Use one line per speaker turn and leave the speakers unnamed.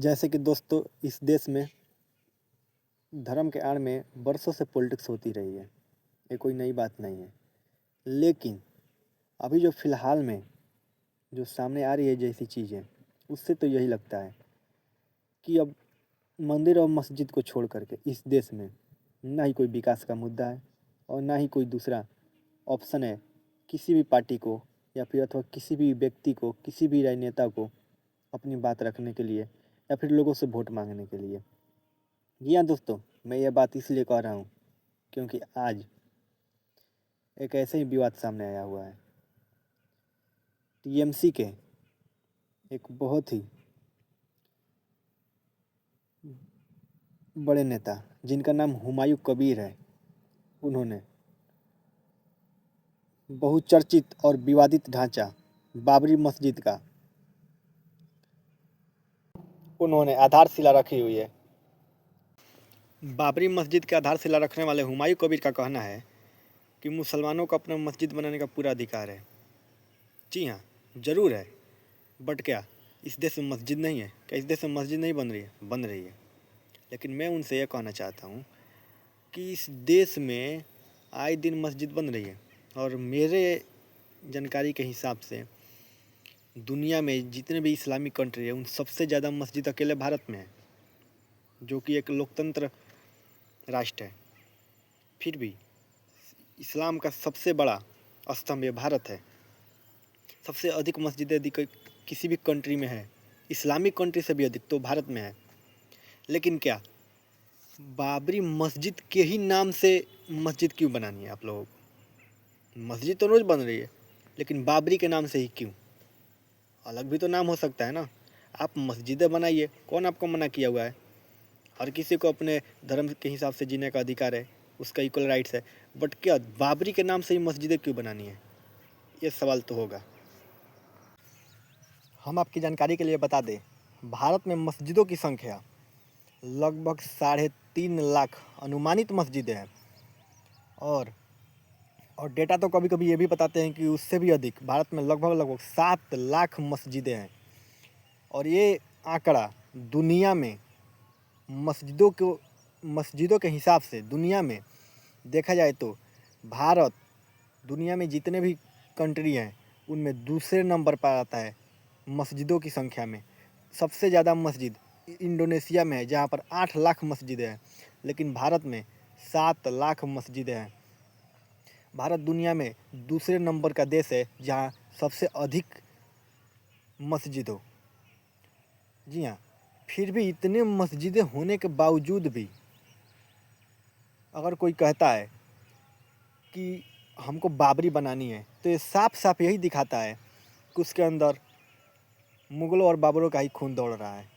जैसे कि दोस्तों इस देश में धर्म के आड़ में बरसों से पॉलिटिक्स होती रही है। ये कोई नई बात नहीं है। लेकिन अभी जो फ़िलहाल में जो सामने आ रही है जैसी चीज़ें, उससे तो यही लगता है कि अब मंदिर और मस्जिद को छोड़ कर के इस देश में ना ही कोई विकास का मुद्दा है और ना ही कोई दूसरा ऑप्शन है किसी भी पार्टी को या फिर अथवा किसी भी व्यक्ति को, किसी भी राजनेता को अपनी बात रखने के लिए या फिर लोगों से वोट मांगने के लिए। जी हाँ दोस्तों, मैं ये बात इसलिए कह रहा हूँ क्योंकि आज एक ऐसे ही विवाद सामने आया हुआ है। टीएमसी के एक बहुत ही बड़े नेता जिनका नाम हुमायूं कबीर है, उन्होंने बहुचर्चित और विवादित ढांचा बाबरी मस्जिद का उन्होंने आधारशिला रखी हुई है। बाबरी मस्जिद के आधारशिला रखने वाले हुमायूं कबीर का कहना है कि मुसलमानों को अपना मस्जिद बनाने का पूरा अधिकार है। जी हाँ, ज़रूर है, बट क्या इस देश में मस्जिद नहीं है? क्या इस देश में मस्जिद नहीं बन रही है? बन रही है। लेकिन मैं उनसे यह कहना चाहता हूँ कि इस देश में आए दिन मस्जिद बन रही है और मेरे जानकारी के हिसाब से दुनिया में जितने भी इस्लामिक कंट्री है उन सबसे ज़्यादा मस्जिद अकेले भारत में है, जो कि एक लोकतंत्र राष्ट्र है। फिर भी इस्लाम का सबसे बड़ा स्तंभ ये भारत है। सबसे अधिक मस्जिदें यदि किसी भी कंट्री में है, इस्लामिक कंट्री से भी अधिक, तो भारत में है। लेकिन क्या बाबरी मस्जिद के ही नाम से मस्जिद क्यों बनानी है आप लोगों को? मस्जिद तो रोज़ बन रही है, लेकिन बाबरी के नाम से ही क्यों? अलग भी तो नाम हो सकता है ना। आप मस्जिदें बनाइए, कौन आपको मना किया हुआ है? हर किसी को अपने धर्म के हिसाब से जीने का अधिकार है, उसका इक्वल राइट्स है। बट क्या बाबरी के नाम से ही मस्जिदें क्यों बनानी है? ये सवाल तो होगा। हम आपकी जानकारी के लिए बता दें, भारत में मस्जिदों की संख्या लगभग 3.5 लाख अनुमानित मस्जिदें हैं और डेटा तो कभी कभी ये भी बताते हैं कि उससे भी अधिक भारत में लगभग 7 लाख मस्जिदें हैं। और ये आंकड़ा दुनिया में मस्जिदों के हिसाब से दुनिया में देखा जाए तो भारत दुनिया में जितने भी कंट्री हैं उनमें दूसरे नंबर पर आता है मस्जिदों की संख्या में। सबसे ज़्यादा मस्जिद इंडोनेशिया में है जहाँ पर 8 लाख मस्जिदें हैं, लेकिन भारत में 7 लाख मस्जिदें हैं। भारत दुनिया में दूसरे नंबर का देश है जहाँ सबसे अधिक मस्जिद हो। जी हाँ, फिर भी इतने मस्जिदें होने के बावजूद भी अगर कोई कहता है कि हमको बाबरी बनानी है, तो ये साफ साफ यही दिखाता है कि उसके अंदर मुग़लों और बाबरों का ही खून दौड़ रहा है।